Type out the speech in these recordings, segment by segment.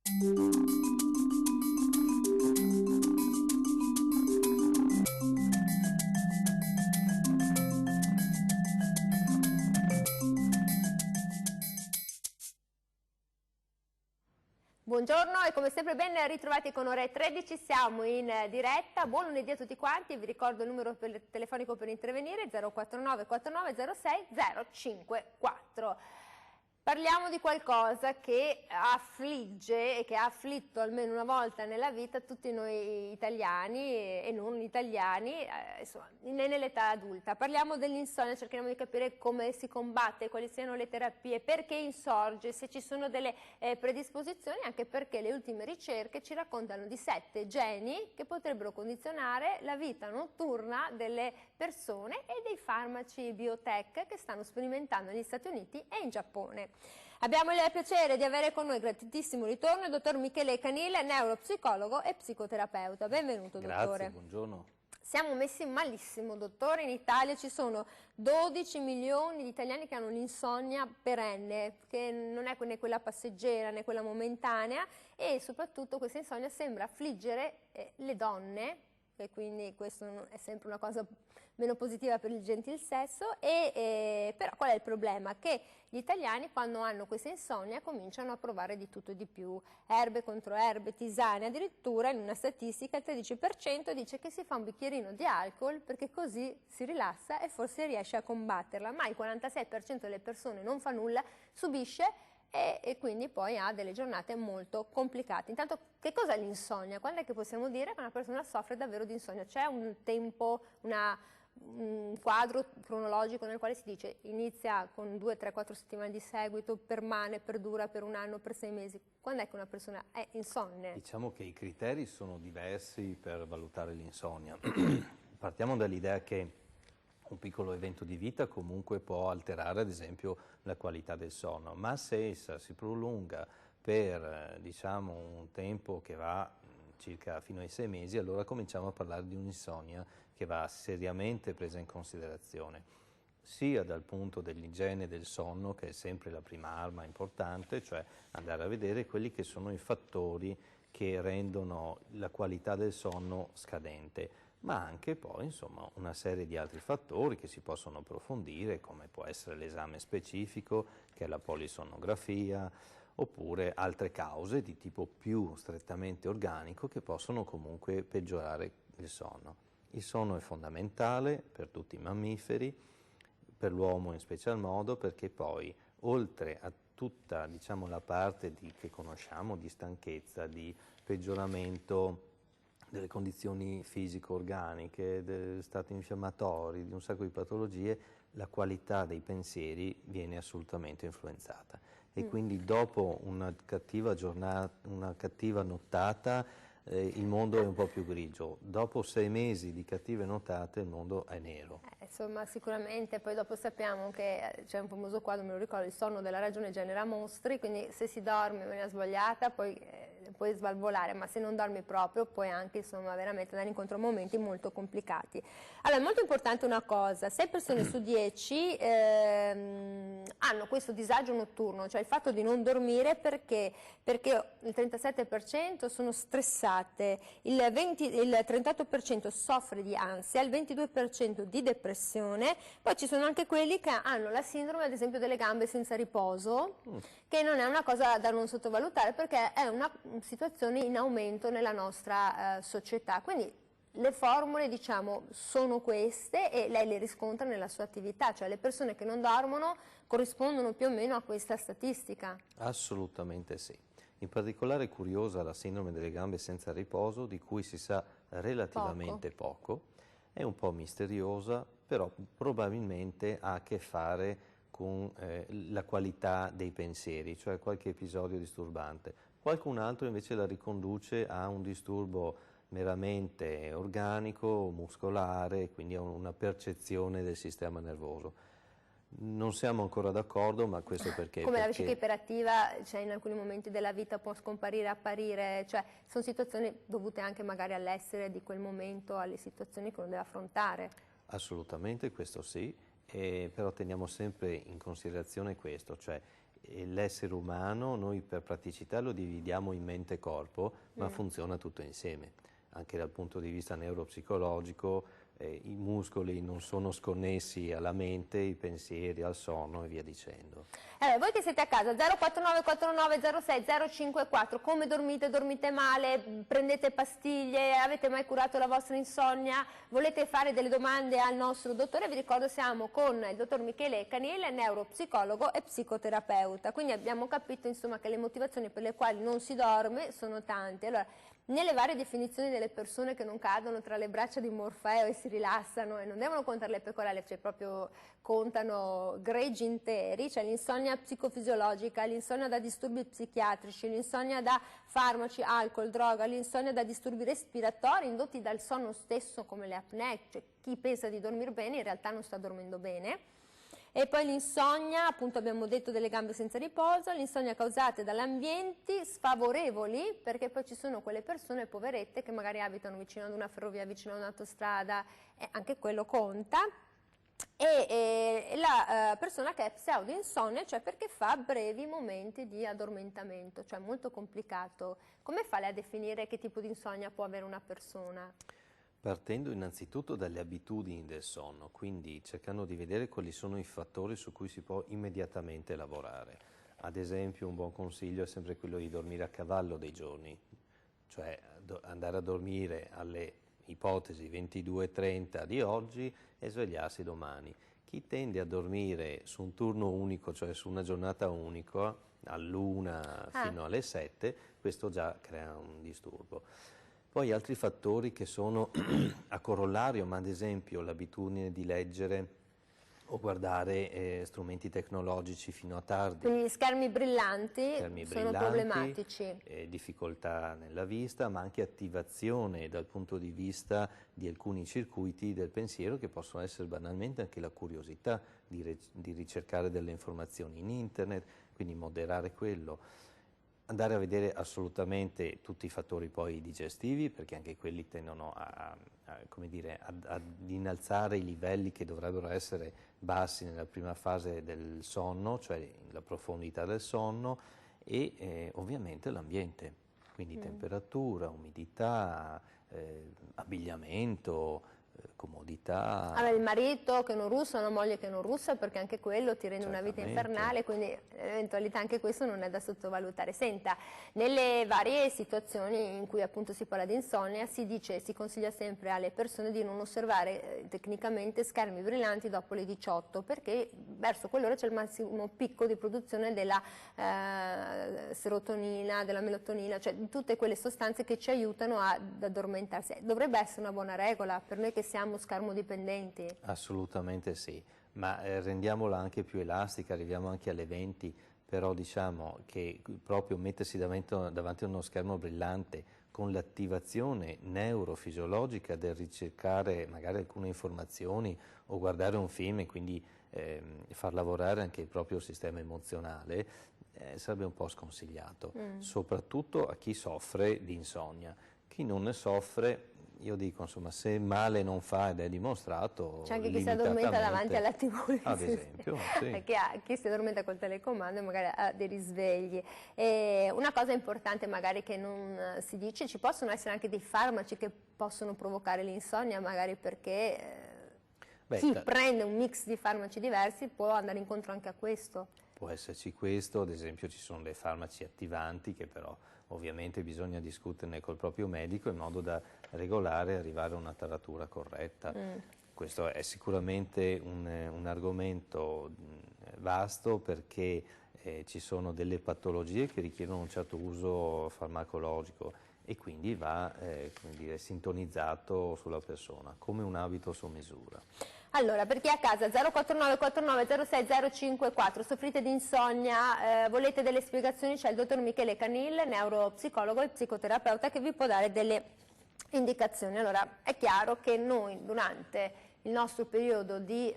Buongiorno e come sempre ben ritrovati con Ore 13, siamo in diretta. Buon lunedì a tutti quanti, vi ricordo il numero telefonico per intervenire 049 49 06 054. Parliamo di qualcosa che affligge e che ha afflitto almeno una volta nella vita tutti noi italiani e non italiani, insomma, nell'età adulta. Parliamo dell'insonnia, cercheremo di capire come si combatte, quali siano le terapie, perché insorge, se ci sono delle predisposizioni, anche perché le ultime ricerche ci raccontano di 7 geni che potrebbero condizionare la vita notturna delle persone e dei farmaci biotech che stanno sperimentando negli Stati Uniti e in Giappone. Abbiamo il piacere di avere con noi, gratitissimo ritorno, il dottor Michele Canile, neuropsicologo e psicoterapeuta. Benvenuto, dottore. Grazie, buongiorno. Siamo messi malissimo, dottore. In Italia ci sono 12 milioni di italiani che hanno l'insonnia perenne, che non è né quella passeggera né quella momentanea, e soprattutto questa insonnia sembra affliggere le donne, e quindi questo è sempre una cosa meno positiva per il gentil sesso, però qual è il problema? Che gli italiani quando hanno questa insonnia cominciano a provare di tutto e di più, erbe contro erbe, tisane, addirittura in una statistica il 13% dice che si fa un bicchierino di alcol perché così si rilassa e forse riesce a combatterla, ma il 46% delle persone non fa nulla, subisce e quindi poi ha delle giornate molto complicate. Intanto, che cosa è l'insonnia? Quando è che possiamo dire che una persona soffre davvero di insonnia? C'è un tempo, un quadro cronologico nel quale si dice inizia con 2, 3, 4 settimane di seguito, permane, perdura per un anno, per 6 mesi? Quando è che una persona è insonne? Diciamo che i criteri sono diversi per valutare l'insonnia. Partiamo dall'idea che un piccolo evento di vita comunque può alterare ad esempio la qualità del sonno, ma se essa si prolunga per diciamo un tempo che va circa fino ai 6 mesi, allora cominciamo a parlare di un'insonnia che va seriamente presa in considerazione, sia dal punto dell'igiene del sonno, che è sempre la prima arma importante, cioè andare a vedere quelli che sono i fattori che rendono la qualità del sonno scadente, ma anche poi insomma una serie di altri fattori che si possono approfondire, come può essere l'esame specifico, che è la polisonnografia, oppure altre cause di tipo più strettamente organico che possono comunque peggiorare il sonno. Il sonno è fondamentale per tutti i mammiferi, per l'uomo in special modo, perché poi oltre a tutta diciamo, la parte che conosciamo di stanchezza, di peggioramento delle condizioni fisico-organiche, degli stati infiammatori, di un sacco di patologie, la qualità dei pensieri viene assolutamente influenzata. E quindi dopo una cattiva giornata, una cattiva nottata, il mondo è un po' più grigio. Dopo 6 mesi di cattive nottate il mondo è nero. Insomma, sicuramente, poi dopo sappiamo che c'è un famoso quadro, me lo ricordo, il sonno della ragione genera mostri, quindi se si dorme in maniera sbagliata poi puoi svalvolare, ma se non dormi proprio puoi anche insomma veramente andare incontro a momenti molto complicati. Allora, è molto importante una cosa: 6 persone su 10 hanno questo disagio notturno, cioè il fatto di non dormire perché il 37% sono stressate, il 38% soffre di ansia, il 22% di depressione, poi ci sono anche quelli che hanno la sindrome ad esempio delle gambe senza riposo, che non è una cosa da non sottovalutare perché è una situazione in aumento nella nostra società. Quindi le formule diciamo sono queste e lei le riscontra nella sua attività, cioè le persone che non dormono corrispondono più o meno a questa statistica. Assolutamente sì. In particolare è curiosa la sindrome delle gambe senza riposo, di cui si sa relativamente poco. È un po' misteriosa, però probabilmente ha a che fare con la qualità dei pensieri, cioè qualche episodio disturbante. Qualcun altro invece la riconduce a un disturbo meramente organico, muscolare, quindi a una percezione del sistema nervoso. Non siamo ancora d'accordo, ma questo perché? Come la vescica iperattiva, cioè in alcuni momenti della vita può scomparire, apparire, cioè sono situazioni dovute anche magari all'essere di quel momento, alle situazioni che uno deve affrontare. Assolutamente, questo sì, però teniamo sempre in considerazione questo, cioè l'essere umano, noi per praticità lo dividiamo in mente e corpo, ma funziona tutto insieme. Anche dal punto di vista neuropsicologico, i muscoli non sono sconnessi alla mente, i pensieri al sonno e via dicendo. Allora, voi che siete a casa, 049 49 06 054, come dormite? Dormite male? Prendete pastiglie? Avete mai curato la vostra insonnia? Volete fare delle domande al nostro dottore? Vi ricordo, siamo con il dottor Michele Canile, neuropsicologo e psicoterapeuta. Quindi abbiamo capito, insomma, che le motivazioni per le quali non si dorme sono tante. Allora, nelle varie definizioni delle persone che non cadono tra le braccia di Morfeo e si rilassano e non devono contare le pecorelle, cioè proprio contano greggi interi, c'è l'insonnia psicofisiologica, l'insonnia da disturbi psichiatrici, l'insonnia da farmaci, alcol, droga, l'insonnia da disturbi respiratori indotti dal sonno stesso come le apnee, cioè chi pensa di dormire bene in realtà non sta dormendo bene. E poi l'insonnia, appunto abbiamo detto, delle gambe senza riposo, l'insonnia causata da ambienti sfavorevoli, perché poi ci sono quelle persone poverette che magari abitano vicino ad una ferrovia, vicino ad un'autostrada, e anche quello conta. E la persona che è pseudo insonnia, cioè perché fa brevi momenti di addormentamento, cioè molto complicato. Come fa lei a definire che tipo di insonnia può avere una persona? Partendo innanzitutto dalle abitudini del sonno, quindi cercando di vedere quali sono i fattori su cui si può immediatamente lavorare. Ad esempio, un buon consiglio è sempre quello di dormire a cavallo dei giorni, cioè andare a dormire alle ipotesi 22:30 di oggi e svegliarsi domani. Chi tende a dormire su un turno unico, cioè su una giornata unica, all'1 fino alle 7, questo già crea un disturbo. Poi altri fattori che sono a corollario, ma ad esempio l'abitudine di leggere o guardare strumenti tecnologici fino a tardi. Quindi gli schermi brillanti sono problematici. Difficoltà nella vista, ma anche attivazione dal punto di vista di alcuni circuiti del pensiero che possono essere banalmente anche la curiosità di ricercare delle informazioni in internet, quindi moderare quello. Andare a vedere assolutamente tutti i fattori poi digestivi, perché anche quelli tendono ad innalzare i livelli che dovrebbero essere bassi nella prima fase del sonno, cioè la profondità del sonno, e ovviamente l'ambiente, quindi temperatura, umidità, abbigliamento, comodità. Allora, il marito che non russa, una moglie che non russa, perché anche quello ti rende una vita infernale, quindi eventualità anche questo non è da sottovalutare. Senta, nelle varie situazioni in cui appunto si parla di insonnia si consiglia sempre alle persone di non osservare tecnicamente schermi brillanti dopo le 18, perché verso quell'ora c'è il massimo picco di produzione della serotonina, della melatonina, cioè di tutte quelle sostanze che ci aiutano ad addormentarsi. Dovrebbe essere una buona regola per noi che siamo schermodipendenti. Assolutamente sì, ma rendiamola anche più elastica, arriviamo anche alle 20, però diciamo che proprio mettersi davanti a uno schermo brillante con l'attivazione neurofisiologica del ricercare magari alcune informazioni o guardare un film e quindi far lavorare anche il proprio sistema emozionale, sarebbe un po' sconsigliato, soprattutto a chi soffre di insonnia. Chi non ne soffre, io dico, insomma, se male non fa ed è dimostrato, c'è anche chi si addormenta davanti alla TV, ad esempio, sì. Chi si addormenta col telecomando e magari ha dei risvegli. E una cosa importante magari che non si dice, ci possono essere anche dei farmaci che possono provocare l'insonnia, magari perché chi prende un mix di farmaci diversi può andare incontro anche a questo. Può esserci questo, ad esempio ci sono dei farmaci attivanti che però ovviamente bisogna discuterne col proprio medico in modo da regolare e arrivare a una taratura corretta. Questo è sicuramente un argomento vasto perché ci sono delle patologie che richiedono un certo uso farmacologico e quindi va come dire, sintonizzato sulla persona, come un abito su misura. Allora, per chi è a casa, 049 49 06 054, soffrite di insonnia, volete delle spiegazioni, c'è il dottor Michele Canile, neuropsicologo e psicoterapeuta, che vi può dare delle indicazioni. Allora, è chiaro che noi durante il nostro periodo di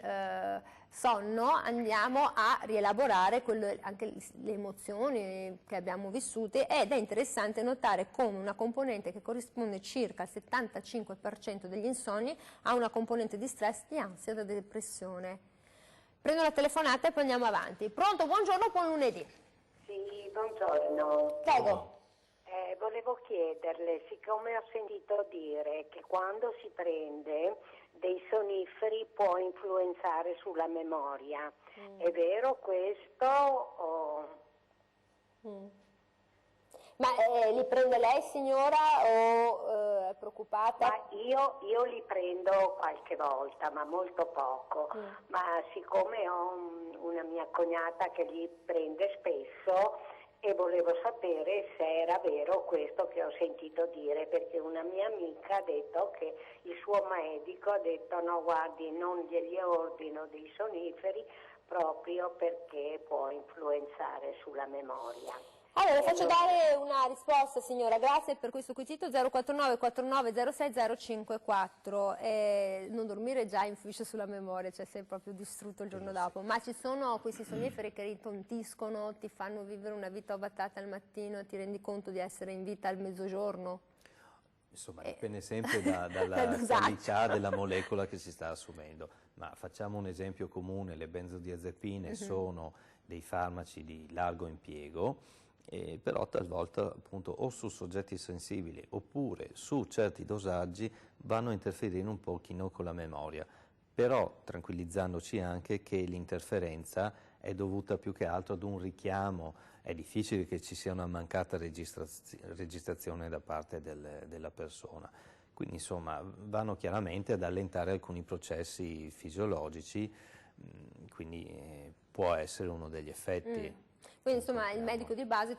sonno andiamo a rielaborare anche le emozioni che abbiamo vissute, ed è interessante notare come una componente che corrisponde circa al 75% degli insonni ha una componente di stress, di ansia e di depressione. Prendo la telefonata e poi andiamo avanti. Pronto, buongiorno, buon lunedì. Sì, buongiorno. Prego. Volevo chiederle, siccome ho sentito dire che quando si prende dei sonniferi può influenzare sulla memoria, è vero questo? Ma li prende lei, signora, o è preoccupata? Ma io li prendo qualche volta, ma molto poco, ma siccome ho una mia cognata che li prende spesso e volevo sapere se era vero questo che ho sentito dire, perché una mia amica ha detto che il suo medico ha detto no, guardi, non glieli ordino dei sonniferi proprio perché può influenzare sulla memoria. Allora, faccio dare una risposta, signora, grazie per questo quesito. 049 49 06 054. Non dormire già influisce sulla memoria, cioè sei proprio distrutto il giorno dopo, ma ci sono questi sonniferi che ritontiscono, ti fanno vivere una vita ovattata al mattino e ti rendi conto di essere in vita al mezzogiorno? Insomma, dipende sempre dalla qualità della molecola che si sta assumendo, ma facciamo un esempio comune: le benzodiazepine sono dei farmaci di largo impiego, però talvolta appunto o su soggetti sensibili oppure su certi dosaggi vanno a interferire un pochino con la memoria, però tranquillizzandoci anche che l'interferenza è dovuta più che altro ad un richiamo. È difficile che ci sia una mancata registrazione da parte della persona. Quindi insomma vanno chiaramente ad allentare alcuni processi fisiologici, quindi può essere uno degli effetti. Quindi insomma il medico di base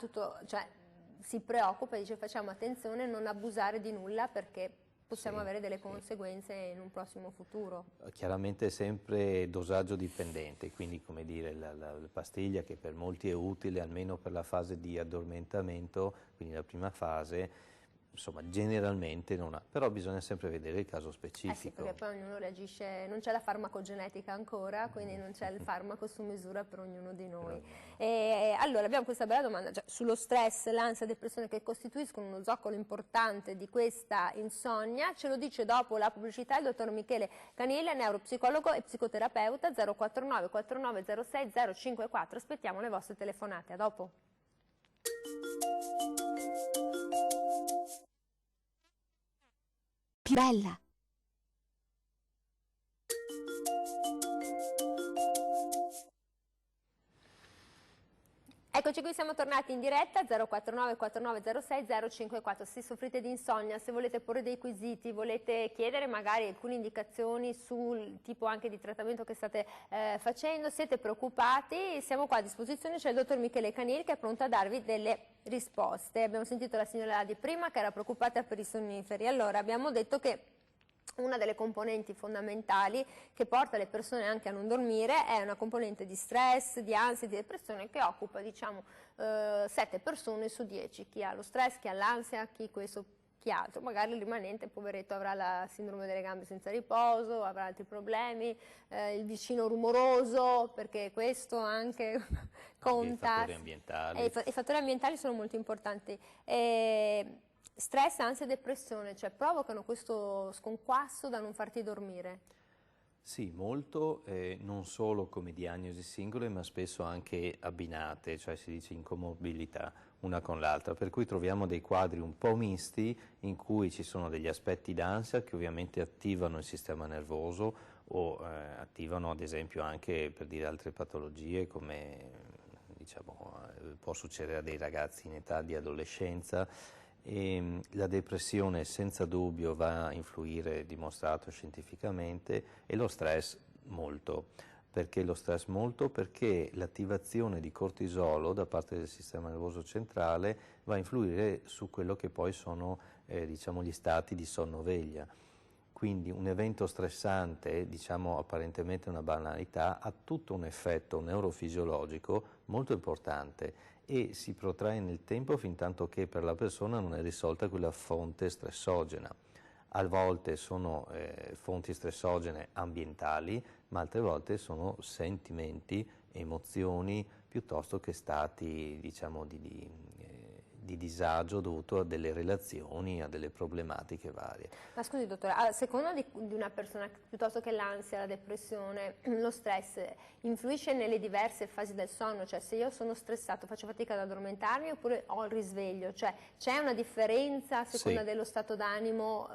si preoccupa e dice facciamo attenzione a non abusare di nulla perché possiamo avere delle conseguenze in un prossimo futuro. Chiaramente è sempre dosaggio dipendente, quindi come dire la pastiglia che per molti è utile almeno per la fase di addormentamento, quindi la prima fase, insomma generalmente non ha, però bisogna sempre vedere il caso specifico. Sì, perché poi ognuno reagisce, non c'è la farmacogenetica ancora, quindi non c'è il farmaco su misura per ognuno di noi. Allora abbiamo questa bella domanda, sullo stress, l'ansia, la depressione che costituiscono uno zoccolo importante di questa insonnia, ce lo dice dopo la pubblicità il dottor Michele Caniglia, neuropsicologo e psicoterapeuta. 049 4906 054, aspettiamo le vostre telefonate, a dopo. Più bella. Eccoci qui, siamo tornati in diretta. 049 4906 054. Se soffrite di insonnia, se volete porre dei quesiti, volete chiedere magari alcune indicazioni sul tipo anche di trattamento che state facendo, siete preoccupati, siamo qua a disposizione, c'è il dottor Michele Canil che è pronto a darvi delle risposte. Abbiamo sentito la signora di prima che era preoccupata per i sonniferi. Allora abbiamo detto che una delle componenti fondamentali che porta le persone anche a non dormire è una componente di stress, di ansia, di depressione che occupa diciamo 7 persone su 10, chi ha lo stress, chi ha l'ansia, chi questo, chi altro, magari il rimanente poveretto avrà la sindrome delle gambe senza riposo, avrà altri problemi, il vicino rumoroso, perché questo anche conta. I fattori ambientali. I fattori ambientali sono molto importanti. Stress, ansia e depressione, cioè provocano questo sconquasso da non farti dormire? Sì, molto, non solo come diagnosi singole, ma spesso anche abbinate, cioè si dice in comorbilità una con l'altra, per cui troviamo dei quadri un po' misti in cui ci sono degli aspetti d'ansia che ovviamente attivano il sistema nervoso o attivano ad esempio anche, per dire, altre patologie come diciamo, può succedere a dei ragazzi in età di adolescenza. E la depressione senza dubbio va a influire, dimostrato scientificamente, e lo stress molto. Perché lo stress molto? Perché l'attivazione di cortisolo da parte del sistema nervoso centrale va a influire su quello che poi sono diciamo, gli stati di sonno-veglia. Quindi un evento stressante, diciamo apparentemente una banalità, ha tutto un effetto neurofisiologico molto importante e si protrae nel tempo fintanto che per la persona non è risolta quella fonte stressogena. A volte sono fonti stressogene ambientali, ma altre volte sono sentimenti, emozioni, piuttosto che stati diciamo, di disagio dovuto a delle relazioni, a delle problematiche varie. Ma scusi dottore, a seconda di una persona, piuttosto che l'ansia, la depressione, lo stress, influisce nelle diverse fasi del sonno? Cioè se io sono stressato faccio fatica ad addormentarmi oppure ho il risveglio? Cioè c'è una differenza a seconda dello stato d'animo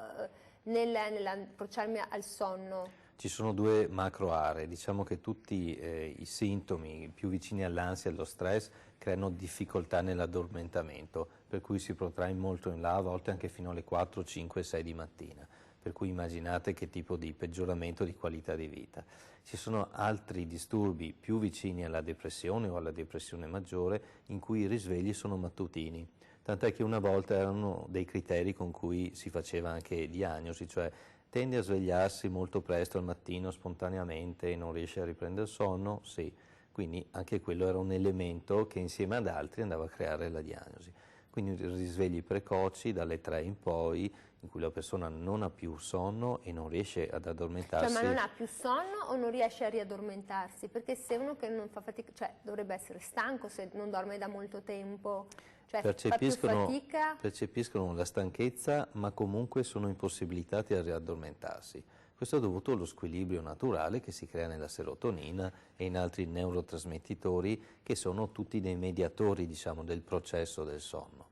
nell'approcciarmi al sonno? Ci sono due macro aree, diciamo che tutti i sintomi più vicini all'ansia e allo stress creano difficoltà nell'addormentamento, per cui si protrae molto in là, a volte anche fino alle 4, 5, 6 di mattina, per cui immaginate che tipo di peggioramento di qualità di vita. Ci sono altri disturbi più vicini alla depressione o alla depressione maggiore in cui i risvegli sono mattutini, tant'è che una volta erano dei criteri con cui si faceva anche diagnosi, cioè tende a svegliarsi molto presto al mattino spontaneamente e non riesce a riprendere il sonno? Sì, quindi anche quello era un elemento che insieme ad altri andava a creare la diagnosi. Quindi risvegli precoci dalle 3 in poi, in cui la persona non ha più sonno e non riesce ad addormentarsi. Cioè, ma non ha più sonno o non riesce a riaddormentarsi? Perché se uno che non fa fatica, cioè dovrebbe essere stanco se non dorme da molto tempo, cioè fa più fatica. Percepiscono la stanchezza, ma comunque sono impossibilitati a riaddormentarsi. Questo è dovuto allo squilibrio naturale che si crea nella serotonina e in altri neurotrasmettitori che sono tutti dei mediatori, diciamo, del processo del sonno.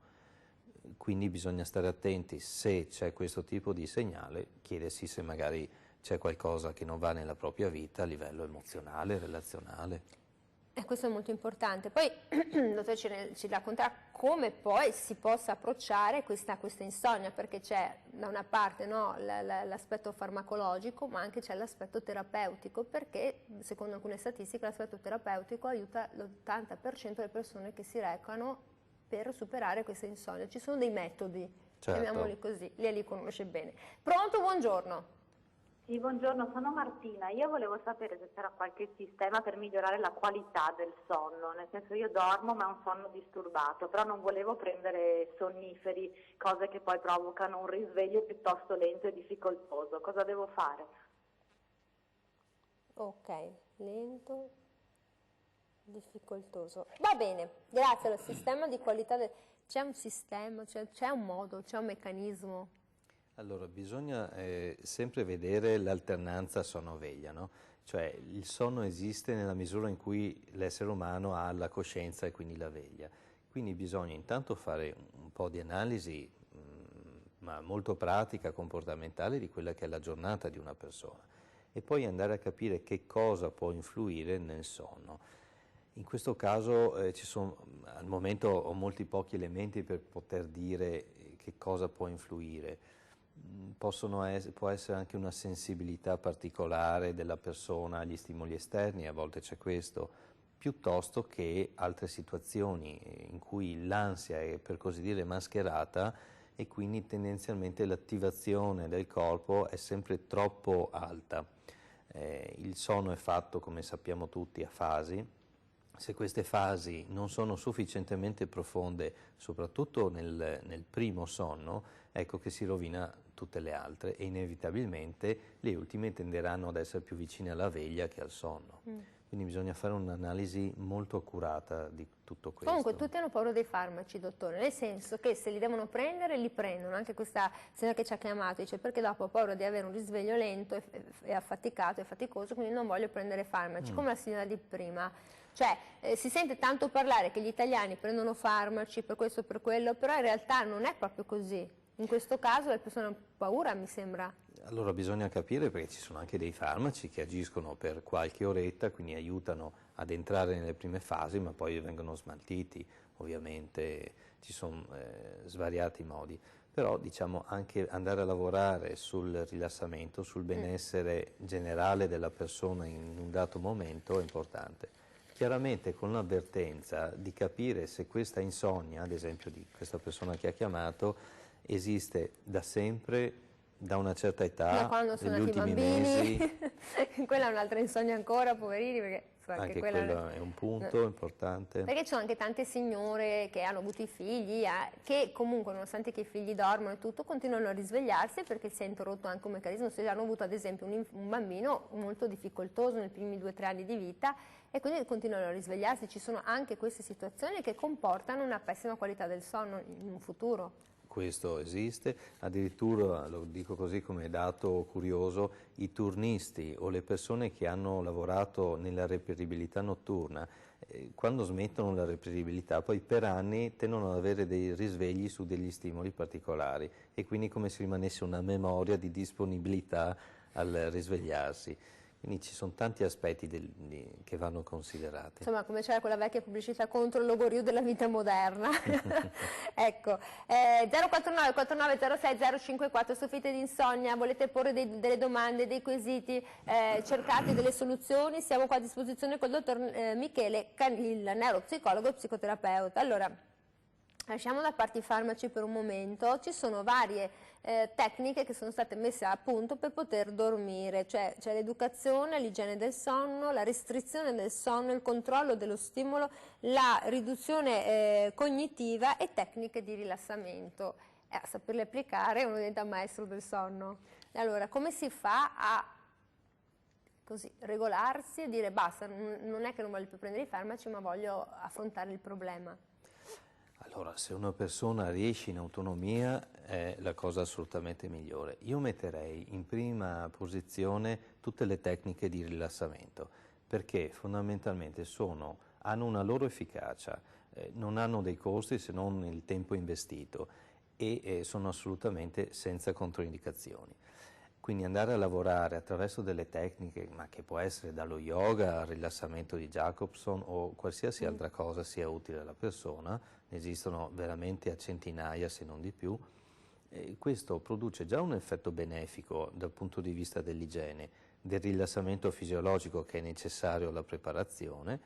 Quindi bisogna stare attenti se c'è questo tipo di segnale, chiedersi se magari c'è qualcosa che non va nella propria vita a livello emozionale, relazionale. E questo è molto importante. Poi il dottore ci racconterà come poi si possa approcciare questa insonnia, perché c'è da una parte l'aspetto farmacologico, ma anche c'è l'aspetto terapeutico, perché secondo alcune statistiche l'aspetto terapeutico aiuta l'80% delle persone che si recano per superare questa insonnia. Ci sono dei metodi, chiamiamoli così, lei li conosce bene. Pronto, buongiorno. Sì, buongiorno, sono Martina. Io volevo sapere se c'era qualche sistema per migliorare la qualità del sonno, nel senso io dormo ma è un sonno disturbato, però non volevo prendere sonniferi, cose che poi provocano un risveglio piuttosto lento e difficoltoso. Cosa devo fare? Ok, lento, difficoltoso. Va bene, grazie. Al sistema di qualità c'è un sistema, c'è un modo, c'è un meccanismo? Allora, bisogna sempre vedere l'alternanza sonno-veglia, no? Cioè il sonno esiste nella misura in cui l'essere umano ha la coscienza e quindi la veglia. Quindi bisogna intanto fare un po' di analisi, ma molto pratica, comportamentale, di quella che è la giornata di una persona e poi andare a capire che cosa può influire nel sonno. In questo caso al momento ho molti pochi elementi per poter dire che cosa può influire. Può essere anche una sensibilità particolare della persona agli stimoli esterni, a volte c'è questo, piuttosto che altre situazioni in cui l'ansia è per così dire mascherata e quindi tendenzialmente l'attivazione del corpo è sempre troppo alta. Il sonno è fatto, come sappiamo tutti, a fasi. Se queste fasi non sono sufficientemente profonde, soprattutto nel primo sonno, ecco che si rovina tutte le altre e inevitabilmente le ultime tenderanno ad essere più vicine alla veglia che al sonno. Quindi bisogna fare un'analisi molto accurata di tutto questo. Comunque tutti hanno paura dei farmaci, dottore, nel senso che se li devono prendere li prendono. Anche questa signora che ci ha chiamato dice perché dopo ho paura di avere un risveglio lento e affaticato e faticoso, quindi non voglio prendere farmaci, come la signora di prima. Cioè si sente tanto parlare che gli italiani prendono farmaci per questo o per quello, però in realtà non è proprio così. In questo caso le persone hanno paura, mi sembra. Allora bisogna capire, perché ci sono anche dei farmaci che agiscono per qualche oretta, quindi aiutano ad entrare nelle prime fasi, ma poi vengono smaltiti, ovviamente ci sono svariati modi. Però diciamo anche andare a lavorare sul rilassamento, sul benessere generale della persona in un dato momento è importante. Chiaramente con l'avvertenza di capire se questa insonnia, ad esempio di questa persona che ha chiamato, esiste da sempre, da una certa età, da quando sono negli nati i ultimi bambini. mesi. Quella è un'altra insonnia ancora, poverini, perché Anche quello è un punto importante. Perché ci sono anche tante signore che hanno avuto i figli, che comunque, nonostante che i figli dormono e tutto, continuano a risvegliarsi perché si è interrotto anche un meccanismo. Se hanno avuto ad esempio un bambino molto difficoltoso nei primi 2 o 3 anni di vita e quindi continuano a risvegliarsi. Ci sono anche queste situazioni che comportano una pessima qualità del sonno in un futuro. Questo esiste, addirittura, lo dico così come dato curioso, i turnisti o le persone che hanno lavorato nella reperibilità notturna, quando smettono la reperibilità poi per anni tendono ad avere dei risvegli su degli stimoli particolari e quindi come se rimanesse una memoria di disponibilità al risvegliarsi. Quindi ci sono tanti aspetti che vanno considerati. Insomma, come c'era quella vecchia pubblicità contro il logorio della vita moderna. Ecco, 049 4906 054, soffrite di insonnia, volete porre delle domande, dei quesiti, cercate delle soluzioni, siamo qua a disposizione col dottor Michele Canil, neuropsicologo e psicoterapeuta. Allora, lasciamo da parte i farmaci per un momento, ci sono varie tecniche che sono state messe a punto per poter dormire, cioè c'è l'educazione, l'igiene del sonno, la restrizione del sonno, il controllo dello stimolo, la riduzione cognitiva e tecniche di rilassamento. A saperle applicare uno diventa maestro del sonno. Allora, come si fa a così regolarsi e dire basta, non è che non voglio più prendere i farmaci ma voglio affrontare il problema? Allora, se una persona riesce in autonomia è la cosa assolutamente migliore. Io metterei in prima posizione tutte le tecniche di rilassamento, perché fondamentalmente hanno una loro efficacia, non hanno dei costi se non il tempo investito e sono assolutamente senza controindicazioni. Quindi andare a lavorare attraverso delle tecniche, ma che può essere dallo yoga al rilassamento di Jacobson o qualsiasi altra cosa sia utile alla persona, ne esistono veramente a centinaia se non di più, questo produce già un effetto benefico dal punto di vista dell'igiene, del rilassamento fisiologico che è necessario alla preparazione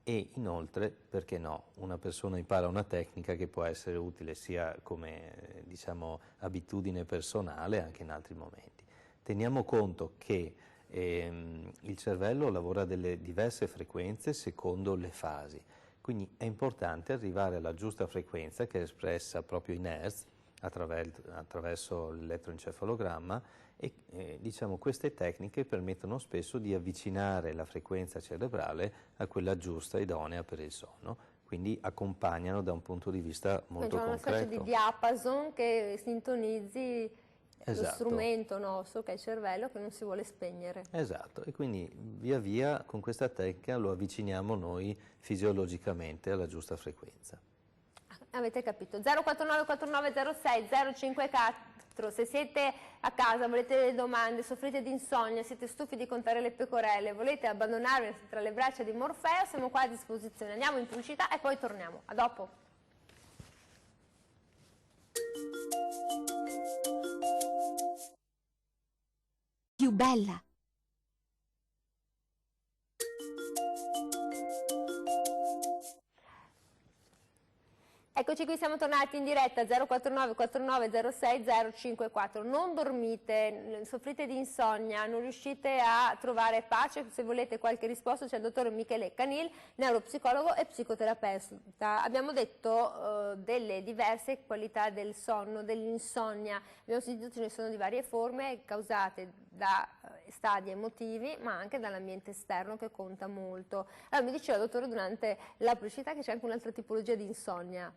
e inoltre, perché no, una persona impara una tecnica che può essere utile sia come diciamo abitudine personale anche in altri momenti. Teniamo conto che il cervello lavora a delle diverse frequenze secondo le fasi, quindi è importante arrivare alla giusta frequenza che è espressa proprio in Hertz attraverso l'elettroencefalogramma e diciamo, queste tecniche permettono spesso di avvicinare la frequenza cerebrale a quella giusta, idonea per il sonno, quindi accompagnano da un punto di vista molto concreto. C'è una specie di diapason che sintonizzi lo strumento nostro che è il cervello che non si vuole spegnere. Esatto, e quindi via via con questa tecnica lo avviciniamo noi fisiologicamente alla giusta frequenza. Avete capito? 049 4906 054, se siete a casa, volete delle domande, soffrite di insonnia, siete stufi di contare le pecorelle, volete abbandonarvi tra le braccia di Morfeo, siamo qua a disposizione. Andiamo in pubblicità e poi torniamo. A dopo. Più bella. Eccoci qui, siamo tornati in diretta 049 4906 054. Non dormite, soffrite di insonnia, non riuscite a trovare pace, se volete qualche risposta c'è il dottor Michele Canil, neuropsicologo e psicoterapeuta. Abbiamo detto delle diverse qualità del sonno, dell'insonnia, abbiamo sentito che ce ne sono di varie forme causate da stadi emotivi ma anche dall'ambiente esterno che conta molto. Allora mi diceva dottore durante la pubblicità che c'è anche un'altra tipologia di insonnia.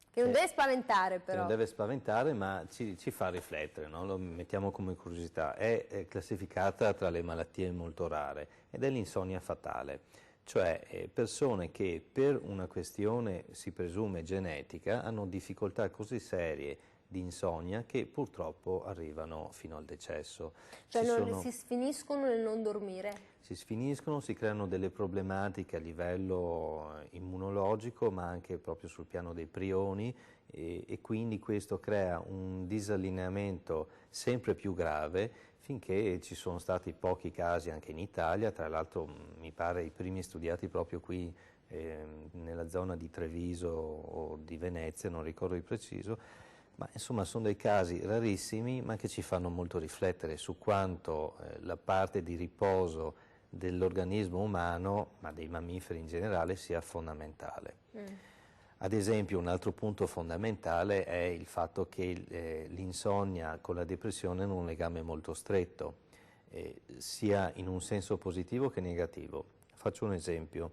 Che non deve spaventare però. Non deve spaventare ma ci fa riflettere, no? Lo mettiamo come curiosità. È classificata tra le malattie molto rare ed è l'insonnia fatale, cioè persone che per una questione si presume genetica hanno difficoltà così serie di insonnia che purtroppo arrivano fino al decesso. Cioè si sfiniscono nel non dormire? Si sfiniscono, si creano delle problematiche a livello immunologico ma anche proprio sul piano dei prioni e quindi questo crea un disallineamento sempre più grave finché ci sono stati pochi casi anche in Italia, tra l'altro mi pare i primi studiati proprio qui nella zona di Treviso o di Venezia, non ricordo di preciso. Ma insomma sono dei casi rarissimi ma che ci fanno molto riflettere su quanto la parte di riposo dell'organismo umano, ma dei mammiferi in generale, sia fondamentale. Ad esempio, un altro punto fondamentale è il fatto che l'insonnia con la depressione hanno un legame molto stretto, sia in un senso positivo che negativo. Faccio un esempio.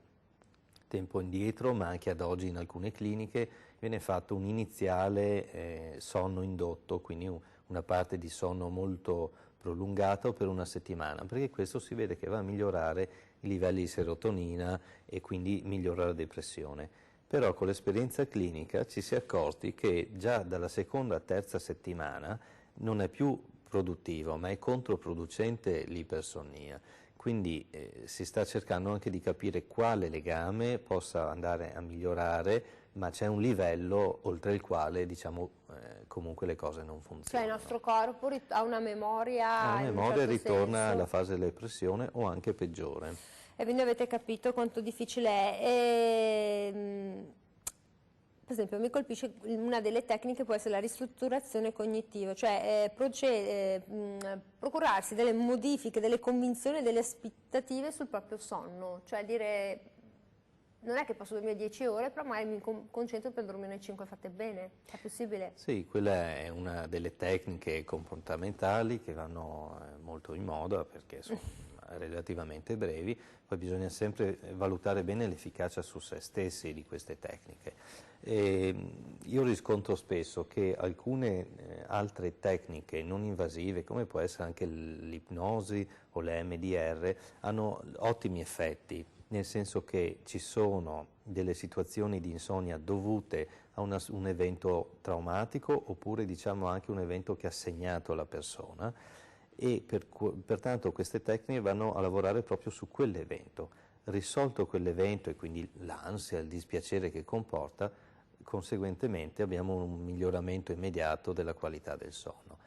Tempo indietro, ma anche ad oggi in alcune cliniche, viene fatto un iniziale sonno indotto, quindi una parte di sonno molto prolungato per una settimana, perché questo si vede che va a migliorare i livelli di serotonina e quindi migliora la depressione. Però con l'esperienza clinica ci si è accorti che già dalla seconda, terza settimana non è più produttivo, ma è controproducente l'ipersonnia. Quindi si sta cercando anche di capire quale legame possa andare a migliorare, ma c'è un livello oltre il quale, diciamo, comunque le cose non funzionano. Cioè il nostro corpo ha una memoria. La memoria in un certo ritorna senso. alla fase della depressione o anche peggiore. E quindi avete capito quanto difficile è. Per esempio, mi colpisce una delle tecniche può essere la ristrutturazione cognitiva, cioè procurarsi delle modifiche, delle convinzioni, delle aspettative sul proprio sonno, cioè dire non è che posso dormire 10 ore, però magari mi concentro per dormire 5 fatte bene, è possibile? Sì, quella è una delle tecniche comportamentali che vanno molto in moda perché sono relativamente brevi, poi bisogna sempre valutare bene l'efficacia su se stessi di queste tecniche. Io riscontro spesso che alcune altre tecniche non invasive, come può essere anche l'ipnosi o le MDR, hanno ottimi effetti, nel senso che ci sono delle situazioni di insonnia dovute a un evento traumatico oppure diciamo anche un evento che ha segnato la persona e pertanto queste tecniche vanno a lavorare proprio su quell'evento. Risolto quell'evento e quindi l'ansia, il dispiacere che comporta, conseguentemente abbiamo un miglioramento immediato della qualità del sonno,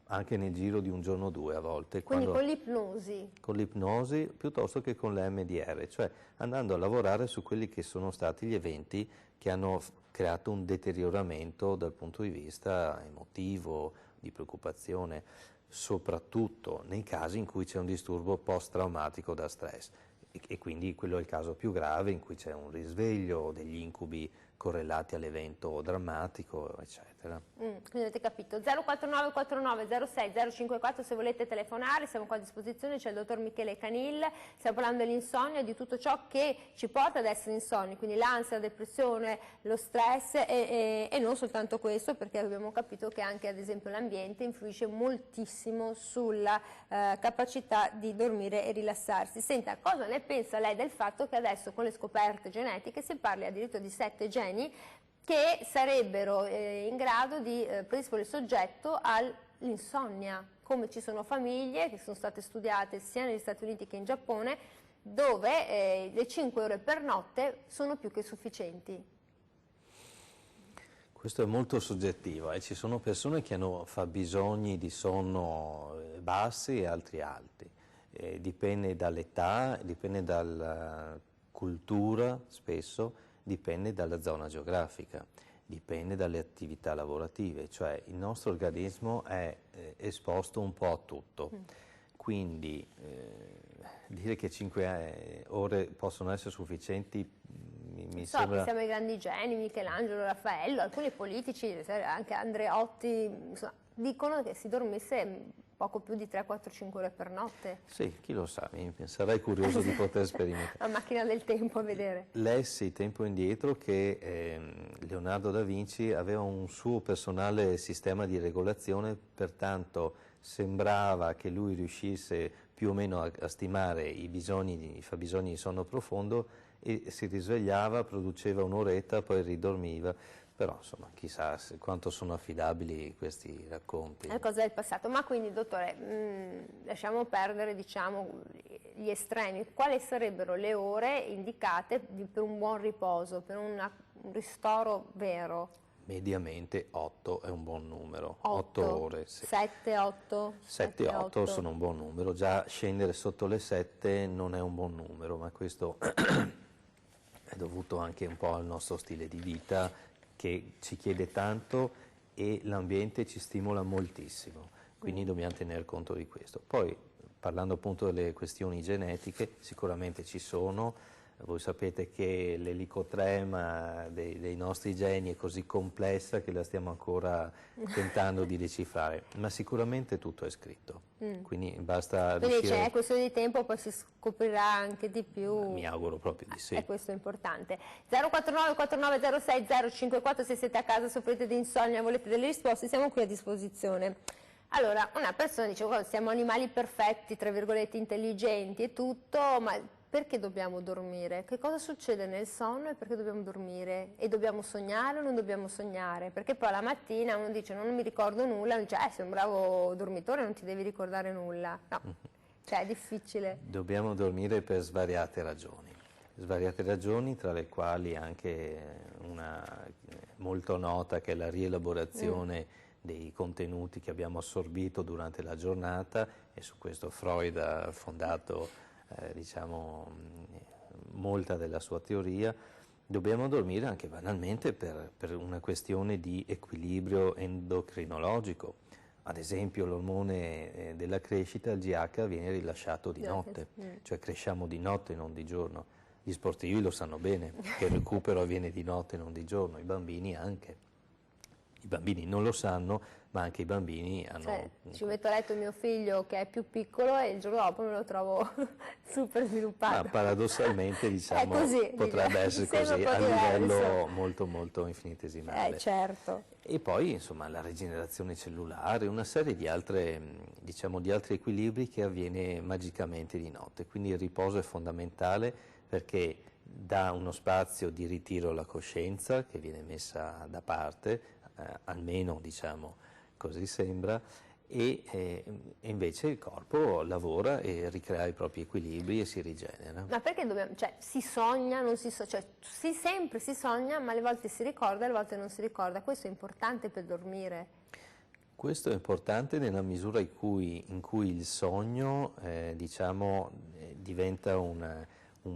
anche nel giro di un giorno o due a volte. Quindi con l'ipnosi? Con l'ipnosi piuttosto che con le MDR, cioè andando a lavorare su quelli che sono stati gli eventi che hanno creato un deterioramento dal punto di vista emotivo, di preoccupazione, soprattutto nei casi in cui c'è un disturbo post-traumatico da stress e quindi quello è il caso più grave in cui c'è un risveglio, degli incubi correlati all'evento drammatico, eccetera. Quindi avete capito. 049 49 06 054 se volete telefonare, siamo qua a disposizione, c'è il dottor Michele Canil, stiamo parlando dell'insonnia, di tutto ciò che ci porta ad essere insonni, quindi l'ansia, la depressione, lo stress e non soltanto questo, perché abbiamo capito che anche ad esempio l'ambiente influisce moltissimo sulla capacità di dormire e rilassarsi. Senta, cosa ne pensa lei del fatto che adesso con le scoperte genetiche si parli addirittura di 7 geni che sarebbero in grado di predisporre il soggetto all'insonnia, come ci sono famiglie che sono state studiate sia negli Stati Uniti che in Giappone, dove le 5 ore per notte sono più che sufficienti. Questo è molto soggettivo, ci sono persone che hanno fabbisogni di sonno bassi e altri alti, dipende dall'età, dipende dalla cultura spesso, dipende dalla zona geografica, dipende dalle attività lavorative, cioè il nostro organismo è esposto un po' a tutto, quindi dire che 5 ore possono essere sufficienti mi sembra... Pensiamo ai grandi geni, Michelangelo, Raffaello, alcuni politici, anche Andreotti, insomma, dicono che si dormisse poco più di 3, 4, 5 ore per notte. Sì, chi lo sa, sarei curioso di poter sperimentare. La macchina del tempo a vedere. Lessi tempo indietro che Leonardo da Vinci aveva un suo personale sistema di regolazione, pertanto sembrava che lui riuscisse più o meno a stimare i fabbisogni di sonno profondo e si risvegliava, produceva un'oretta, poi ridormiva. Però insomma chissà quanto sono affidabili questi racconti. È cosa del passato, ma quindi dottore lasciamo perdere diciamo gli estremi, quali sarebbero le ore indicate per un buon riposo, per un ristoro vero? Mediamente 8 è un buon numero, 8 ore. Sì. 7, 8? 7, 8 sono un buon numero, già scendere sotto le 7 non è un buon numero, ma questo è dovuto anche un po' al nostro stile di vita, che ci chiede tanto e l'ambiente ci stimola moltissimo, quindi dobbiamo tener conto di questo. Poi parlando appunto delle questioni genetiche, sicuramente ci sono. Voi sapete che l'elicotrema dei nostri geni è così complessa che la stiamo ancora tentando di decifrare, ma sicuramente tutto è scritto, quindi basta Quindi riuscire... c'è questione di tempo, poi si scoprirà anche di più. Mi auguro proprio di sì. Questo è importante. 049 4906 054, se siete a casa, soffrite di insonnia, volete delle risposte, siamo qui a disposizione. Allora, una persona dice, "Oh, siamo animali perfetti, tra virgolette, intelligenti e tutto, ma perché dobbiamo dormire? Che cosa succede nel sonno e perché dobbiamo dormire? E dobbiamo sognare o non dobbiamo sognare? Perché poi la mattina uno dice, non mi ricordo nulla, uno dice, sei un bravo dormitore, non ti devi ricordare nulla. No, cioè è difficile. Dobbiamo dormire per svariate ragioni, tra le quali anche una molto nota che è la rielaborazione dei contenuti che abbiamo assorbito durante la giornata, e su questo Freud ha fondato diciamo, molta della sua teoria. Dobbiamo dormire anche banalmente per una questione di equilibrio endocrinologico. Ad esempio l'ormone della crescita, il GH, viene rilasciato di notte, cioè cresciamo di notte, non di giorno. Gli sportivi lo sanno bene, che il recupero avviene di notte, non di giorno, i bambini anche. I bambini non lo sanno, ma anche i bambini hanno... Ci metto a letto mio figlio che è più piccolo e il giorno dopo me lo trovo super sviluppato. Ma paradossalmente diciamo, così, potrebbe essere così, a livello molto molto infinitesimale. Certo. E poi insomma la rigenerazione cellulare, una serie di altre, diciamo, di altri equilibri che avviene magicamente di notte. Quindi il riposo è fondamentale perché dà uno spazio di ritiro alla coscienza che viene messa da parte, almeno diciamo così sembra, e invece il corpo lavora e ricrea i propri equilibri e si rigenera. Ma perché dobbiamo, cioè si sogna, non si sogna, cioè sempre si sogna, ma alle volte si ricorda, alle volte non si ricorda, questo è importante per dormire. Questo è importante nella misura in cui il sogno diciamo, diventa un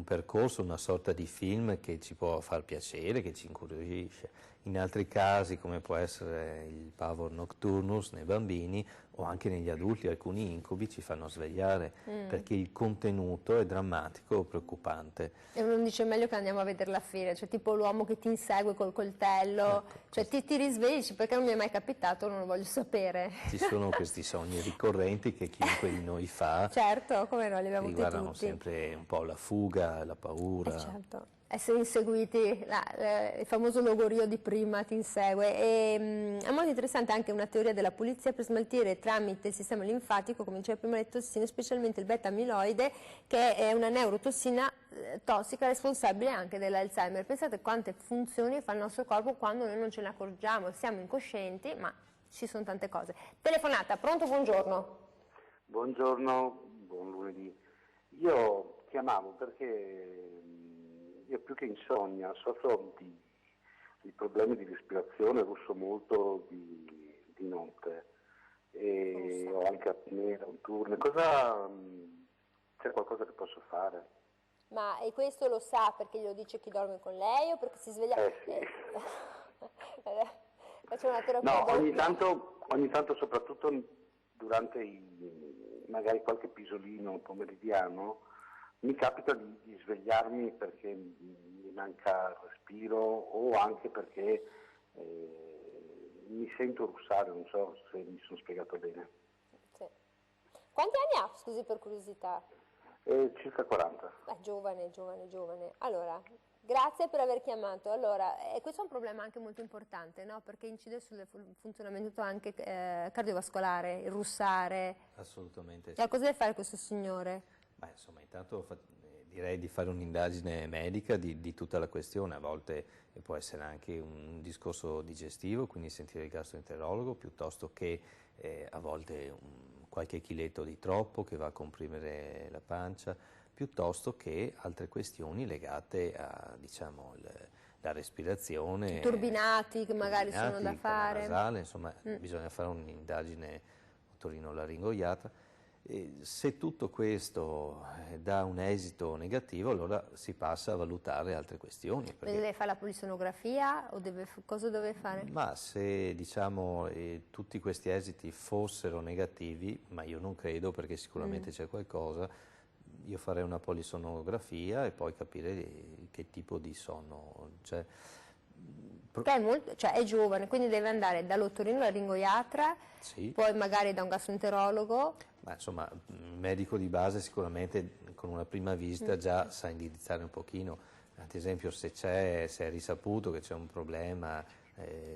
percorso, una sorta di film che ci può far piacere, che ci incuriosisce. In altri casi, come può essere il pavor nocturnus nei bambini o anche negli adulti, alcuni incubi ci fanno svegliare perché il contenuto è drammatico o preoccupante. E uno dice meglio che andiamo a vedere la fine, cioè tipo l'uomo che ti insegue col coltello, Ecco, cioè ti risvegli perché non mi è mai capitato, non lo voglio sapere. Ci sono questi sogni ricorrenti che chiunque di noi fa, Certo, come no, li abbiamo avuti riguardano tutti. sempre un po' la fuga, la paura. Certo. Essere inseguiti, il famoso logorio di prima ti insegue. È molto interessante anche una teoria della pulizia per smaltire tramite il sistema linfatico, come diceva prima, le tossine, specialmente il beta-amiloide, che è una neurotossina tossica responsabile anche dell'Alzheimer. Pensate quante funzioni fa il nostro corpo quando noi non ce ne accorgiamo, siamo incoscienti, ma ci sono tante cose. Telefonata, pronto, buongiorno. Buongiorno, buon lunedì. Io chiamavo perché io più che insonnia soffro di problemi di respirazione, russo molto di notte e ho anche apnea notturne. C'è qualcosa che posso fare? Ma e questo lo sa perché glielo dice chi dorme con lei o perché si sveglia? Sì. Faccio una terapia. No, ogni tanto soprattutto durante magari qualche pisolino pomeridiano mi capita di svegliarmi perché mi manca il respiro o anche perché mi sento russare, non so se mi sono spiegato bene. Sì. Quanti anni ha, scusi per curiosità? Circa 40. Giovane. Allora, grazie per aver chiamato. Allora, questo è un problema anche molto importante, no? Perché incide sul funzionamento anche cardiovascolare, il russare. Assolutamente sì. Cosa deve fare questo signore? Beh, insomma, intanto direi di fare un'indagine medica di tutta la questione. A volte può essere anche un discorso digestivo, quindi sentire il gastroenterologo, piuttosto che a volte qualche chiletto di troppo che va a comprimere la pancia, piuttosto che altre questioni legate a, diciamo, la respirazione. Turbinati che magari sono da fare. Nasale, insomma, bisogna fare un'indagine otorinolaringoiatra. Se tutto questo dà un esito negativo, allora si passa a valutare altre questioni. Quindi deve fare la polisonografia o cosa deve fare? Ma se diciamo tutti questi esiti fossero negativi, ma io non credo perché sicuramente c'è qualcosa, io farei una polisonografia e poi capire che tipo di sonno c'è. Che è giovane, quindi deve andare dall'otorinolaringoiatra, Sì. poi magari da un gastroenterologo. Ma insomma, il medico di base sicuramente con una prima visita già sa indirizzare un pochino, ad esempio se è risaputo che c'è un problema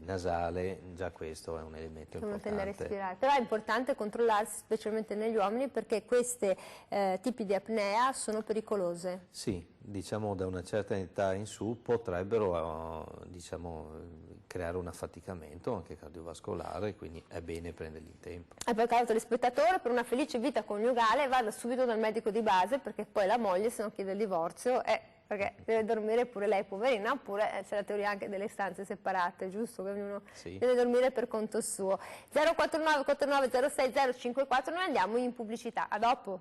nasale, già questo è un elemento Non tende a importante. respirare. Però è importante controllarsi, specialmente negli uomini, perché questi tipi di apnea sono pericolose. Sì, diciamo da una certa età in su potrebbero creare un affaticamento anche cardiovascolare, quindi è bene prenderli in tempo. E poi, caro telespettatore, per una felice vita coniugale vada subito dal medico di base, perché poi la moglie, se non chiede il divorzio, perché deve dormire pure lei, poverina, oppure c'è la teoria anche delle stanze separate, giusto? Che ognuno deve dormire per conto suo. 049 49 06 054, noi andiamo in pubblicità. A dopo.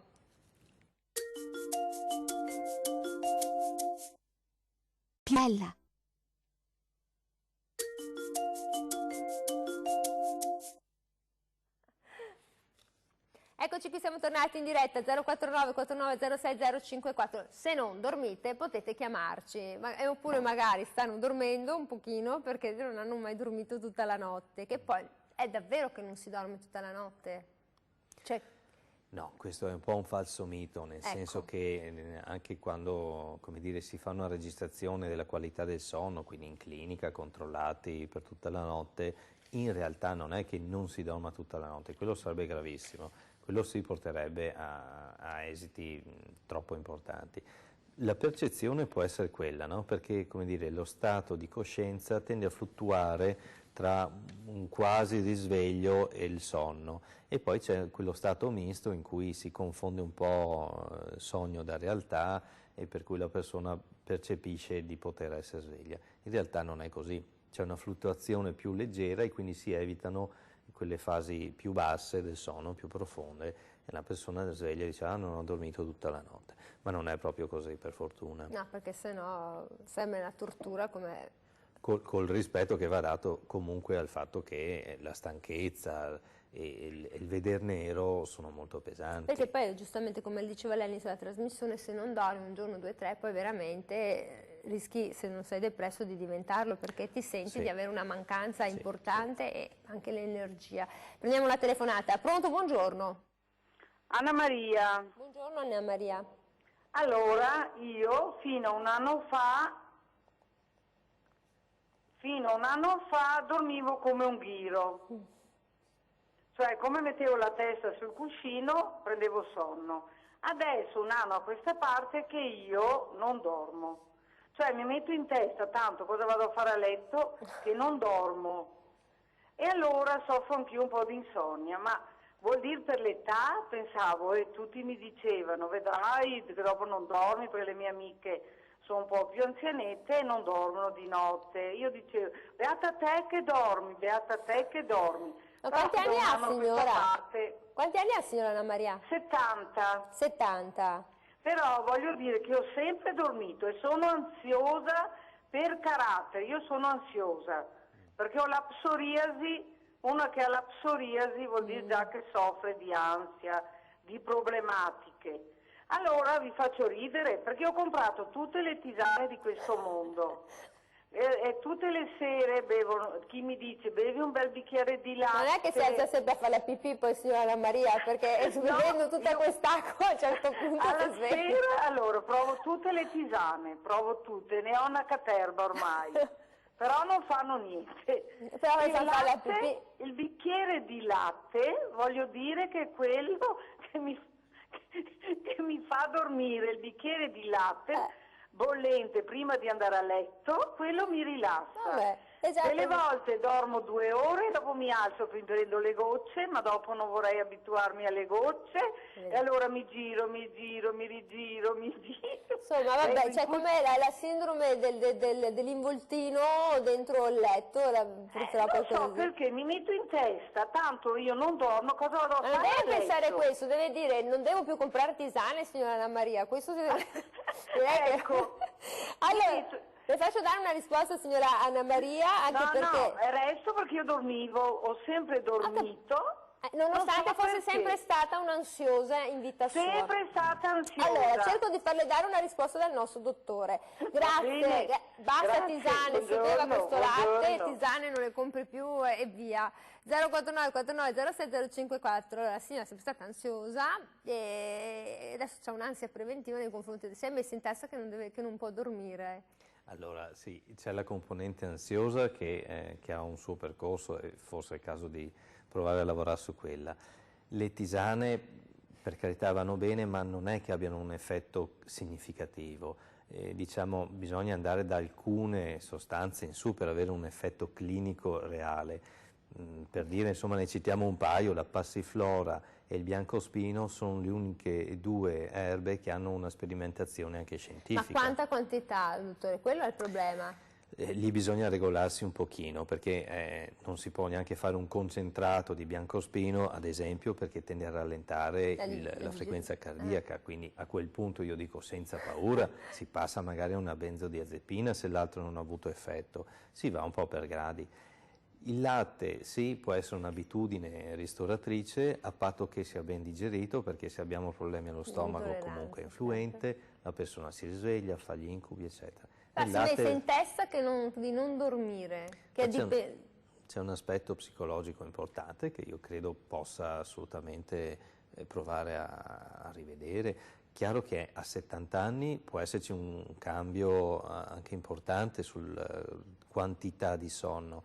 Più bella. Eccoci qui, siamo tornati in diretta 049 49 06 054. Se non dormite potete chiamarci, oppure magari stanno dormendo un pochino perché non hanno mai dormito tutta la notte, che poi è davvero che non si dorme tutta la notte? Cioè, No, questo è un po' un falso mito, nel senso che anche quando, come dire, si fa una registrazione della qualità del sonno, quindi in clinica, controllati per tutta la notte, in realtà non è che non si dorma tutta la notte, quello sarebbe gravissimo, quello si porterebbe a esiti troppo importanti. La percezione può essere quella, no? Perché, come dire, lo stato di coscienza tende a fluttuare tra un quasi risveglio e il sonno, e poi c'è quello stato misto in cui si confonde un po' sogno da realtà e per cui la persona percepisce di poter essere sveglia. In realtà non è così, c'è una fluttuazione più leggera e quindi si evitano quelle fasi più basse del sonno, più profonde, e la persona sveglia e dice non ho dormito tutta la notte, ma non è proprio così, per fortuna. no, perché sennò sembra una tortura come... Col rispetto che va dato comunque al fatto che la stanchezza e il veder nero sono molto pesanti. Perché poi, giustamente, come diceva lei all'inizio della trasmissione, se non dormi un giorno, due, tre, poi veramente rischi, se non sei depresso, di diventarlo, perché ti senti di avere una mancanza importante e anche l'energia. Prendiamo la telefonata. Pronto? Buongiorno. Anna Maria. Buongiorno Anna Maria. Allora, io fino a un anno fa dormivo come un ghiro, cioè come mettevo la testa sul cuscino prendevo sonno. Adesso un anno a questa parte che io non dormo, cioè mi metto in testa tanto cosa vado a fare a letto che non dormo, e allora soffro anch'io un po' di insonnia, ma vuol dire per l'età? Pensavo, e tutti mi dicevano, vedrai che dopo non dormi, perché le mie amiche sono un po' più anzianette e non dormono di notte. Io dicevo, beata te che dormi, beata te che dormi. Ma quanti anni ha, signora? Quanti anni ha, signora Anna Maria? 70. 70. Però voglio dire che ho sempre dormito e sono ansiosa per carattere. Io sono ansiosa perché ho la psoriasi. Una che ha la psoriasi vuol dire già che soffre di ansia, di problematiche. Allora vi faccio ridere perché ho comprato tutte le tisane di questo mondo e tutte le sere bevo, chi mi dice bevi un bel bicchiere di latte. Non è che si alza sempre a fare la pipì poi, signora Anna Maria, perché bevendo tutta quest'acqua a un certo punto alla si sveglia. sera, allora provo tutte le tisane, provo tutte, ne ho una caterva ormai. Però non fanno niente. Però la pipì. Il bicchiere di latte, voglio dire che è quello che mi fa dormire, il bicchiere di latte bollente prima di andare a letto, quello mi rilassa. Vabbè. Esatto. Delle volte dormo 2 ore, dopo mi alzo, prendo le gocce, ma dopo non vorrei abituarmi alle gocce, e allora mi giro, mi rigiro, mi giro. Insomma, vabbè, c'è come la sindrome dell'involtino dentro il letto. Non so perché mi metto in testa, tanto io non dormo, cosa vado a Ma non fare? deve pensare questo, deve dire non devo più comprare tisane, signora Anna Maria. Questo Ecco. Allora, le faccio dare una risposta, signora Anna Maria, anche perché... No, resto perché io dormivo, ho sempre dormito. Nonostante non so fosse perché. sempre stata un'ansiosa in vita sua. Sempre stata ansiosa. Allora, cerco di farle dare una risposta dal nostro dottore. Grazie, basta grazie, tisane, si buongiorno, beva questo latte, buongiorno. tisane non le compri più e via. 049 49 07 054. Allora, la signora è sempre stata ansiosa e adesso c'ha un'ansia preventiva nei confronti di sé, è messa in testa che non può dormire. Allora sì, c'è la componente ansiosa che ha un suo percorso e forse è il caso di provare a lavorare su quella. Le tisane per carità vanno bene, ma non è che abbiano un effetto significativo. Diciamo, bisogna andare da alcune sostanze in su per avere un effetto clinico reale. Per dire, insomma, ne citiamo un paio: la passiflora e il biancospino sono le uniche 2 erbe che hanno una sperimentazione anche scientifica. Ma quanta quantità, dottore? Quello è il problema. Lì bisogna regolarsi un pochino, perché non si può neanche fare un concentrato di biancospino, ad esempio, perché tende a rallentare la frequenza cardiaca, quindi a quel punto io dico senza paura, si passa magari a una benzodiazepina se l'altro non ha avuto effetto, si va un po' per gradi. Il latte sì, può essere un'abitudine ristoratrice a patto che sia ben digerito, perché se abbiamo problemi allo stomaco comunque è influente, la persona si risveglia, fa gli incubi eccetera. Si è messa in testa di non dormire, che c'è un aspetto psicologico importante che io credo possa assolutamente provare a rivedere. Chiaro che a 70 anni può esserci un cambio anche importante sulla quantità di sonno,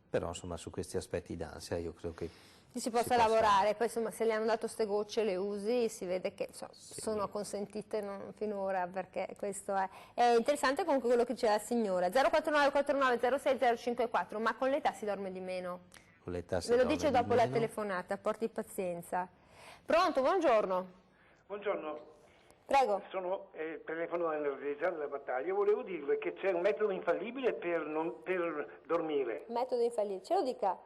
però insomma su questi aspetti d'ansia io credo che si possa lavorare. Poi insomma, se le hanno dato ste gocce le usi, si vede che sono consentite finora, perché questo è. È interessante comunque quello che dice la signora. 049 49 06 054, ma con l'età si dorme di meno. Con l'età si Ve lo dorme dice di dopo la meno. telefonata, porti pazienza. Pronto, buongiorno. Buongiorno. Prego. Telefono a Energia della Battaglia. Volevo dirle che c'è un metodo infallibile per dormire. Metodo infallibile, ce lo dica.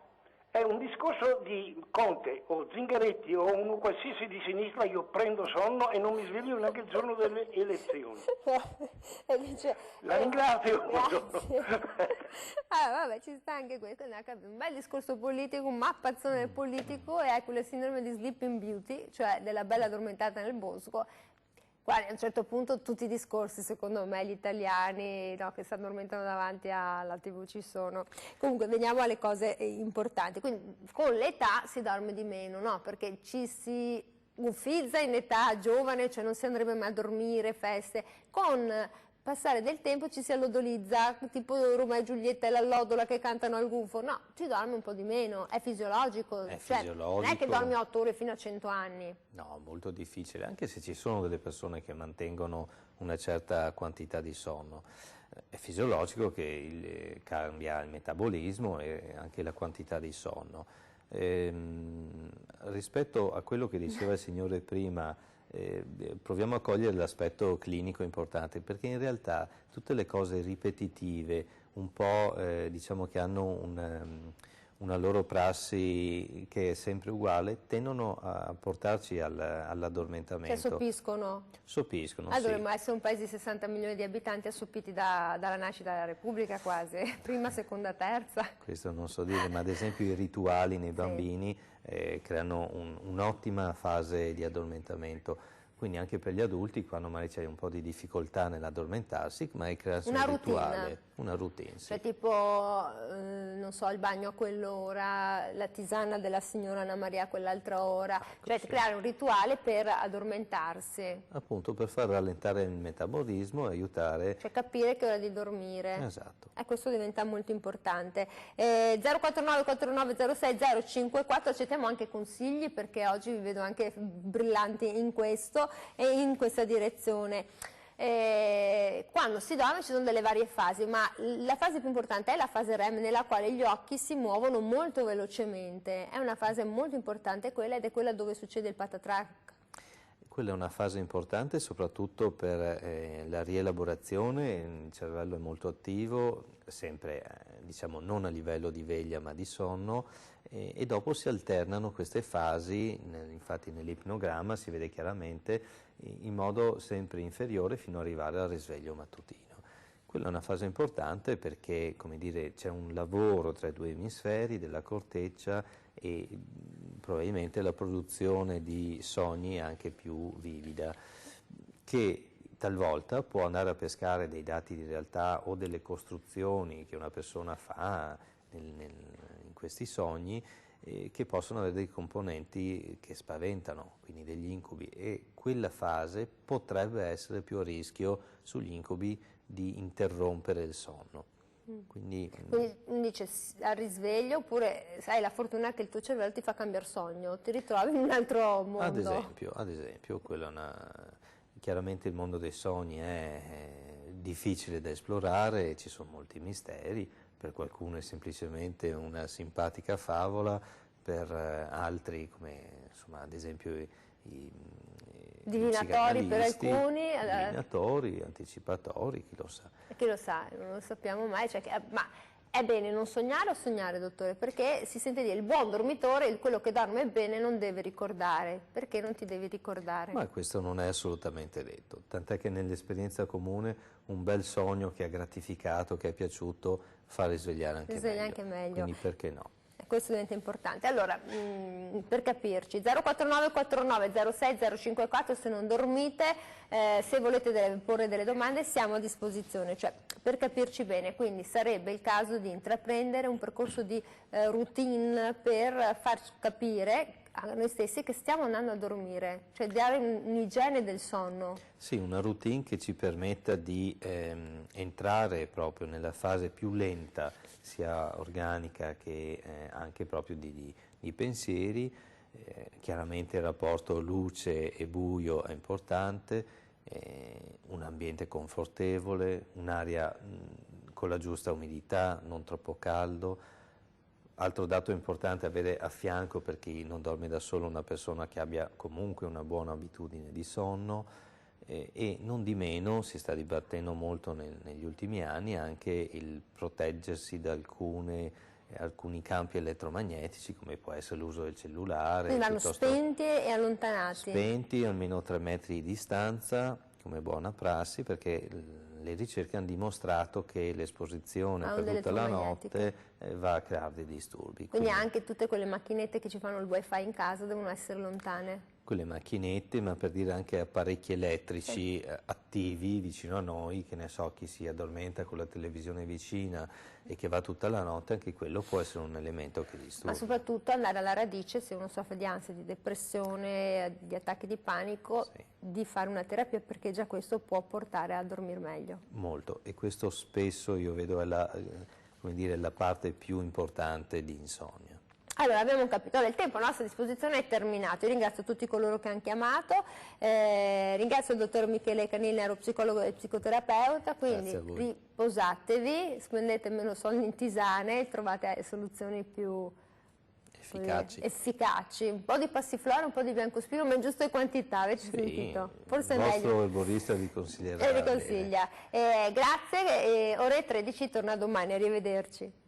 È un discorso di Conte o Zingaretti o uno qualsiasi di sinistra. Io prendo sonno e non mi sveglio neanche il giorno delle elezioni. La ringrazio. Vabbè, ci sta anche questo. Un bel discorso politico, un mappazzone politico, e hai quella sindrome di Sleeping Beauty, cioè della bella addormentata nel bosco. Guarda, a un certo punto tutti i discorsi, secondo me, gli italiani che si addormentano davanti alla TV ci sono. Comunque veniamo alle cose importanti. Quindi con l'età si dorme di meno, no? Perché ci si uffizza in età giovane, cioè non si andrebbe mai a dormire, feste. Con passare del tempo ci si allodolizza, tipo Romeo e Giulietta e l'allodola che cantano al gufo. No, ci dorme un po' di meno, è fisiologico. Non è che dormi 8 ore fino a 100 anni. No, molto difficile, anche se ci sono delle persone che mantengono una certa quantità di sonno. È fisiologico che cambia il metabolismo e anche la quantità di sonno. Rispetto a quello che diceva il signore prima, proviamo a cogliere l'aspetto clinico importante, perché in realtà tutte le cose ripetitive, un po' diciamo che hanno una loro prassi che è sempre uguale, tendono a portarci all'addormentamento. Cioè soppiscono? Soppiscono, sì. Dovremmo essere un paese di 60 milioni di abitanti assopiti dalla nascita della Repubblica quasi, prima, seconda, terza. Questo non so dire, ma ad esempio i rituali nei bambini creano un'ottima fase di addormentamento. Quindi anche per gli adulti, quando magari c'è un po' di difficoltà nell'addormentarsi, magari crearsi un rituale, una routine. Sì. Cioè tipo, non so, il bagno a quell'ora, la tisana della signora Anna Maria a quell'altra ora, cioè creare un rituale per addormentarsi. Appunto, per far rallentare il metabolismo e aiutare... Cioè capire che è ora di dormire. Esatto. E questo diventa molto importante. 049 49 06 054, accettiamo anche consigli, perché oggi vi vedo anche brillanti in questo e in questa direzione. Quando si dorme ci sono delle varie fasi, ma la fase più importante è la fase REM, nella quale gli occhi si muovono molto velocemente. È una fase molto importante quella, ed è quella dove succede il patatrac. Quella è una fase importante soprattutto per la rielaborazione. Il cervello è molto attivo, sempre diciamo non a livello di veglia ma di sonno, e dopo si alternano queste fasi, infatti nell'ipnogramma si vede chiaramente in modo sempre inferiore fino ad arrivare al risveglio mattutino. Quella è una fase importante perché, come dire, c'è un lavoro tra i due emisferi della corteccia e probabilmente la produzione di sogni è anche più vivida, che talvolta può andare a pescare dei dati di realtà o delle costruzioni che una persona fa in questi sogni, che possono avere dei componenti che spaventano, quindi degli incubi, e quella fase potrebbe essere più a rischio sugli incubi di interrompere il sonno. Quindi dice al risveglio, oppure hai la fortuna che il tuo cervello ti fa cambiare sogno, ti ritrovi in un altro mondo. Ad esempio chiaramente il mondo dei sogni è difficile da esplorare, ci sono molti misteri, per qualcuno è semplicemente una simpatica favola, per altri, come insomma, ad esempio i divinatori per alcuni, divinatori, anticipatori, chi lo sa. Chi lo sa, non lo sappiamo mai, ma è bene non sognare o sognare, dottore? Perché si sente dire il buon dormitore, quello che dorme bene non deve ricordare. Perché non ti devi ricordare? Ma questo non è assolutamente detto, tant'è che nell'esperienza comune un bel sogno che ha gratificato, che è piaciuto, fa risvegliare anche meglio. Quindi perché no? Questo diventa importante. Allora, per capirci, 049 49 06 054 se non dormite, se volete porre delle domande siamo a disposizione, cioè per capirci bene, quindi sarebbe il caso di intraprendere un percorso di routine per far capire a noi stessi che stiamo andando a dormire, cioè dare un'igiene del sonno. Sì, una routine che ci permetta di entrare proprio nella fase più lenta, sia organica che anche proprio di pensieri. Chiaramente il rapporto luce e buio è importante, un ambiente confortevole, un'aria con la giusta umidità, non troppo caldo. Altro dato importante è avere a fianco, per chi non dorme da solo, una persona che abbia comunque una buona abitudine di sonno, e non di meno si sta dibattendo molto negli ultimi anni anche il proteggersi da alcuni campi elettromagnetici, come può essere l'uso del cellulare. Quindi vanno spenti e allontanati. Spenti, almeno 3 metri di distanza, come buona prassi, perché le ricerche hanno dimostrato che l'esposizione per tutta la notte va a creare dei disturbi. Quindi anche tutte quelle macchinette che ci fanno il wifi in casa devono essere lontane? Quelle macchinette, ma per dire anche apparecchi elettrici attivi vicino a noi, che ne so, chi si addormenta con la televisione vicina e che va tutta la notte, anche quello può essere un elemento che disturba. Ma soprattutto andare alla radice, se uno soffre di ansia, di depressione, di attacchi di panico, di fare una terapia, perché già questo può portare a dormire meglio. Molto, e questo spesso io vedo è la parte più importante di insonnia. Allora, abbiamo capito, il tempo a nostra disposizione è terminato. Io ringrazio tutti coloro che hanno chiamato, ringrazio il dottor Michele Canini, neuropsicologo e psicoterapeuta, quindi riposatevi, spendete meno soldi in tisane e trovate soluzioni più efficaci. Un po' di passiflora, un po' di biancospino, ma in giuste quantità, avete sentito? Forse il è meglio. Il vostro erborista vi consiglierà. Vi consiglia. Grazie, ore 13, torna domani, arrivederci.